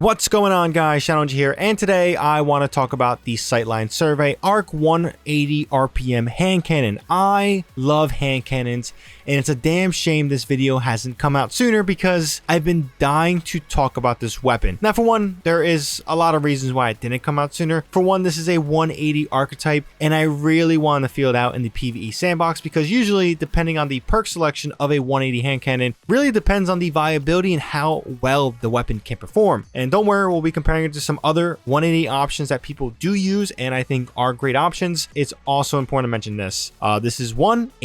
What's going on, guys? ShadowNinja here, and today I want to talk about the Sightline Survey Arc 180 RPM hand cannon. I love hand cannons, and it's a damn shame this video hasn't come out sooner because I've been dying to talk about this weapon. Now, for one, there is a lot of reasons why it didn't come out sooner. For one, this is a 180 archetype, and I really want to feel it out in the PvE Sandbox because usually, depending on the perk selection of a 180 hand cannon, really depends on the viability and how well the weapon can perform. And don't worry, we'll be comparing it to some other 180 options that people do use and I think are great options. It's also important to mention this. This is a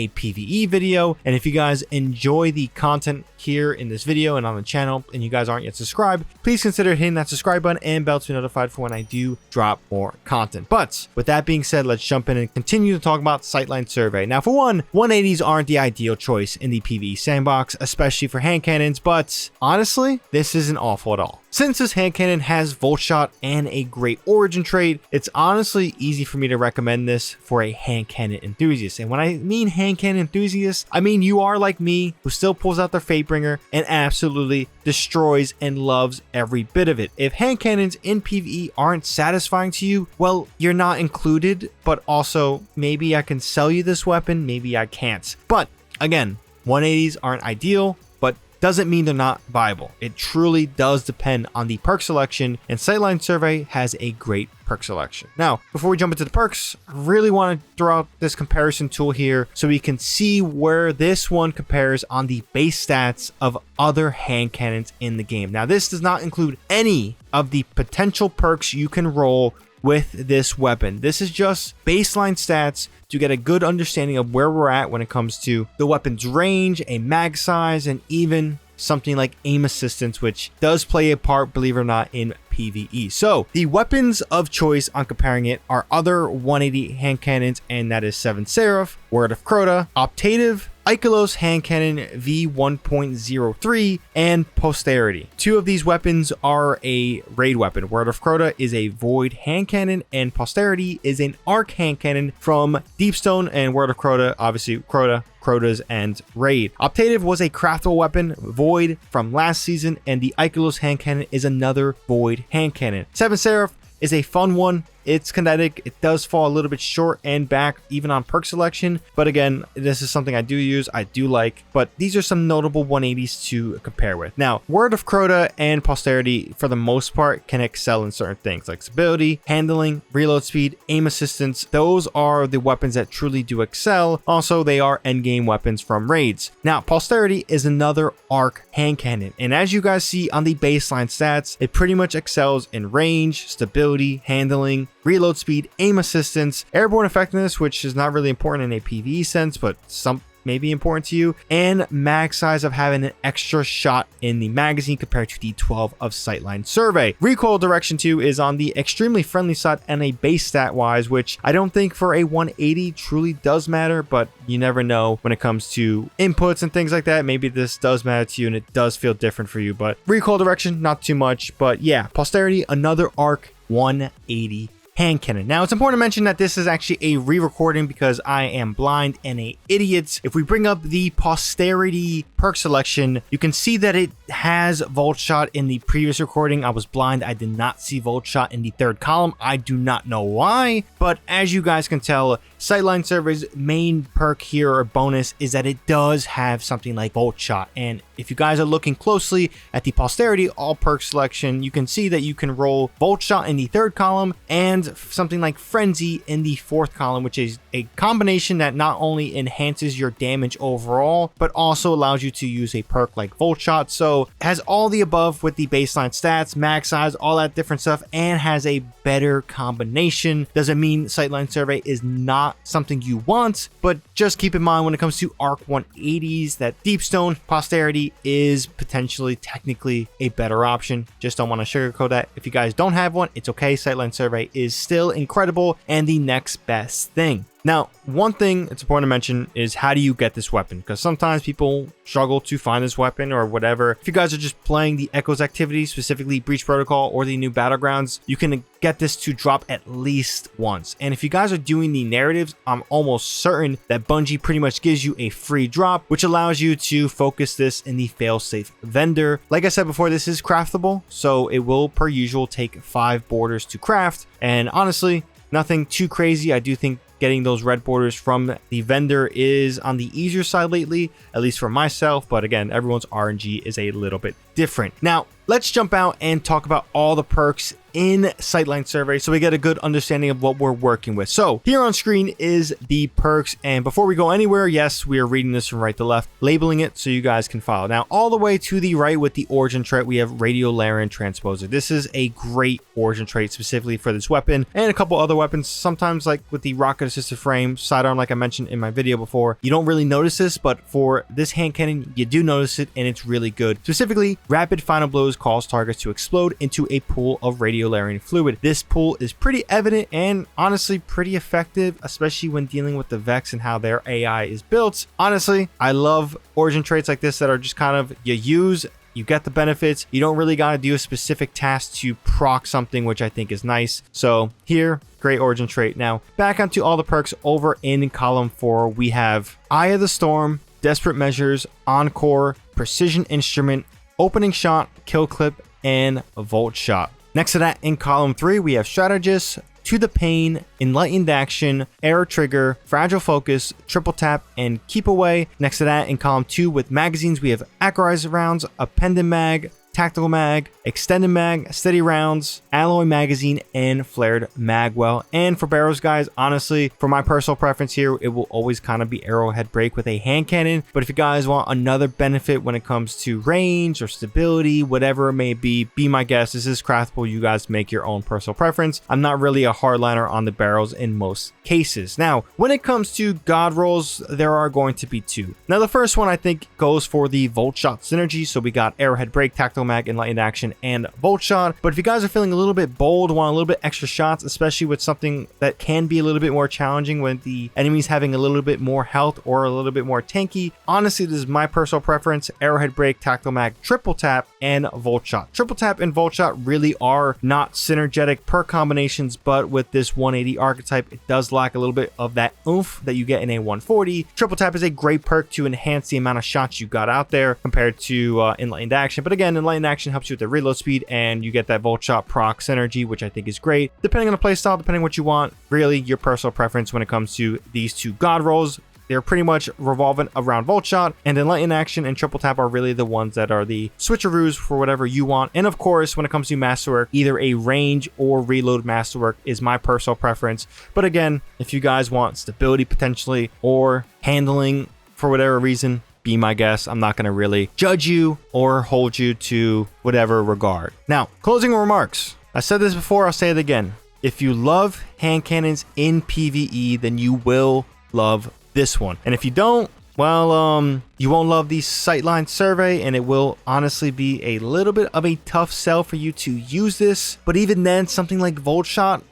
PvE video, and if you guys enjoy the content here in this video and on the channel and you guys aren't yet subscribed, please consider hitting that subscribe button and bell to be notified for when I do drop more content. But with that being said, let's jump in and continue to talk about Sightline Survey. Now, for one, 180s aren't the ideal choice in the PvE Sandbox, especially for hand cannons, but honestly, this isn't awful at all. Since this hand cannon has Volt Shot and a great origin trait, it's honestly easy for me to recommend this for a hand cannon enthusiast. And when I mean hand cannon enthusiast, I mean you are like me, who still pulls out their Fatebringer and absolutely destroys and loves every bit of it. If hand cannons in PvE aren't satisfying to you, well, you're not included, but also maybe I can sell you this weapon, maybe I can't. But again, 180s aren't ideal, but doesn't mean they're not viable. It truly does depend on the perk selection, and Sightline Survey has a great perk selection. Now, before we jump into the perks, I really want to throw out this comparison tool here so we can see where this one compares on the base stats of other hand cannons in the game. Now, this does not include any of the potential perks you can roll with this weapon. This is just baseline stats to get a good understanding of where we're at when it comes to the weapon's range, a mag size, and even something like aim assistance, which does play a part, believe it or not, in PvE. So the weapons of choice on comparing it are other 180 hand cannons, and that is Seven Seraph, Word of Crota, Optative, Ikelos hand cannon V1.03, and Posterity. Two of these weapons are a raid weapon. Word of Crota is a void hand cannon, and Posterity is an arc hand cannon from Deepstone, and Word of Crota, obviously Crota's and raid. Optative was a craftable weapon, void, from last season, and the Ikelos hand cannon is another void hand cannon. Seven Seraph is a fun one. It's kinetic. It does fall a little bit short and back, even on perk selection. But again, this is something I do use, I do like. But these are some notable 180s to compare with. Now, Word of Crota and Posterity, for the most part, can excel in certain things like stability, handling, reload speed, aim assistance. Those are the weapons that truly do excel. Also, they are endgame weapons from raids. Now, Posterity is another arc hand cannon. And as you guys see on the baseline stats, it pretty much excels in range, stability, handling, reload speed, aim assistance, airborne effectiveness, which is not really important in a PvE sense, but some may be important to you, and mag size of having an extra shot in the magazine compared to the 12 of Sightline Survey. Recoil direction too is on the extremely friendly side and a base stat wise, which I don't think for a 180 truly does matter, but you never know when it comes to inputs and things like that. Maybe this does matter to you and it does feel different for you, but recoil direction, not too much. But yeah, Posterity, another arc 180 hand cannon. Now, it's important to mention that this is actually a re-recording because I am blind and an idiot. If we bring up the Posterity perk selection, you can see that it has Volt Shot in the previous recording. I was blind. I did not see Volt Shot in the third column. I do not know why, but as you guys can tell, Sightline Survey's main perk here or bonus is that it does have something like Volt Shot. And if you guys are looking closely at the Posterity all perk selection, you can see that you can roll Volt Shot in the third column and something like Frenzy in the fourth column, which is a combination that not only enhances your damage overall, but also allows you to use a perk like Volt Shot. So it has all the above with the baseline stats, mag size, all that different stuff, and has a better combination. Doesn't mean Sightline Survey is not something you want, but just keep in mind when it comes to Arc 180s that Deepstone Posterity is potentially technically a better option. Just don't want to sugarcoat that. If you guys don't have one, it's okay. Sightline Survey is still incredible and the next best thing. Now, one thing it's important to mention is how do you get this weapon? Because sometimes people struggle to find this weapon or whatever. If you guys are just playing the Echoes activity, specifically Breach Protocol or the new Battlegrounds, you can get this to drop at least once. And if you guys are doing the narratives, I'm almost certain that Bungie pretty much gives you a free drop, which allows you to focus this in the failsafe vendor. Like I said before, this is craftable, so it will, per usual, take 5 borders to craft. And honestly, nothing too crazy. I do think getting those red borders from the vendor is on the easier side lately, at least for myself. But again, everyone's RNG is a little bit different. Now, let's jump out and talk about all the perks in Sightline Survey so we get a good understanding of what we're working with. So here on screen is the perks, and before we go anywhere, yes, we are reading this from right to left, labeling it so you guys can follow. Now, all the way to the right with the origin trait, we have Radiolarian Transposer. This is a great origin trait specifically for this weapon and a couple other weapons. Sometimes, like with the rocket assisted frame sidearm, like I mentioned in my video before, you don't really notice this, but for this hand cannon, you do notice it, and it's really good. Specifically, rapid final blows cause targets to explode into a pool of Radiolarian fluid. This pool is pretty evident and honestly pretty effective, especially when dealing with the Vex and how their AI is built. Honestly, I love origin traits like this that are just kind of you get the benefits. You don't really got to do a specific task to proc something, which I think is nice. So here, great origin trait. Now, back onto all the perks over in column 4, we have Eye of the Storm, Desperate Measures, Encore, Precision Instrument, Opening Shot, Kill Clip, and Volt Shot. Next to that, in column 3, we have Strategist, To the Pain, Enlightened Action, Arrow Trigger, Fragile Focus, Triple Tap, and Keep Away. Next to that, in column 2 with magazines, we have Accurized Rounds, Appended Mag, Tactical Mag, Extended Mag, Steady Rounds, Alloy Magazine, and Flared Magwell. And for barrels, guys, honestly, for my personal preference here, it will always kind of be Arrowhead Break with a hand cannon. But if you guys want another benefit when it comes to range or stability, whatever it may be my guest. This is craftable. You guys make your own personal preference. I'm not really a hardliner on the barrels in most cases. Now, when it comes to God Rolls, there are going to be 2. Now, the first one I think goes for the Volt Shot synergy. So we got Arrowhead Break, Tactical Mag, Enlightened Action, and Volt Shot. But if you guys are feeling a little bit bold, want a little bit extra shots, especially with something that can be a little bit more challenging when the enemy's having a little bit more health or a little bit more tanky, honestly, this is my personal preference: Arrowhead Break, Tactical Mag, Triple Tap, and Volt Shot. Triple Tap and Volt Shot really are not synergetic perk combinations, but with this 180 archetype, it does lack a little bit of that oomph that you get in a 140. Triple Tap is a great perk to enhance the amount of shots you got out there compared to Enlightened Action. But again, Enlightened Action helps you with the reload speed, and you get that Volt Shot proc synergy, which I think is great. Depending on the playstyle, depending on what you want, really your personal preference when it comes to these 2 God Rolls. They're pretty much revolving around Volt Shot, and Enlightened Action and Triple Tap are really the ones that are the switcheroos for whatever you want. And of course, when it comes to Masterwork, either a range or reload Masterwork is my personal preference. But again, if you guys want stability potentially or handling for whatever reason, be my guest. I'm not going to really judge you or hold you to whatever regard. Now, closing remarks. I said this before, I'll say it again. If you love hand cannons in PvE, then you will love this one. And if you don't, well, you won't love the Sightline Survey, and it will honestly be a little bit of a tough sell for you to use this. But even then, something like Volt Shot,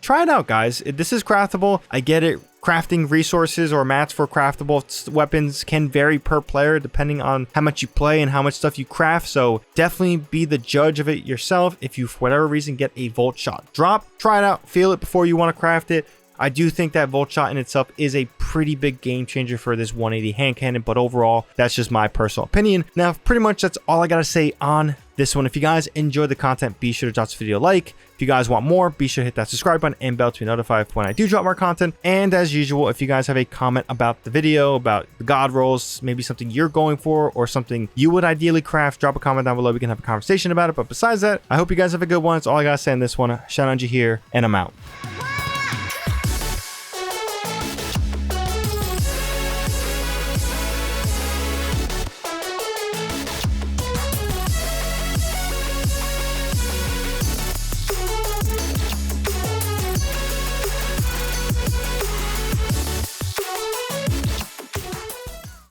try it out, guys. This is craftable. I get it. Crafting resources or mats for craftable weapons can vary per player depending on how much you play and how much stuff you craft. So definitely be the judge of it yourself. If you, for whatever reason, get a Volt Shot drop, try it out, feel it before you want to craft it. I do think that Volt Shot in itself is a pretty big game changer for this 180 hand cannon, but overall, that's just my personal opinion. Now, pretty much that's all I got to say on this one. If you guys enjoyed the content, be sure to drop this video a like. If you guys want more, be sure to hit that subscribe button and bell to be notified when I do drop more content. And as usual, if you guys have a comment about the video, about the God Rolls, maybe something you're going for or something you would ideally craft, drop a comment down below. We can have a conversation about it. But besides that, I hope you guys have a good one. That's all I got to say on this one. ShadowNinja here, and I'm out.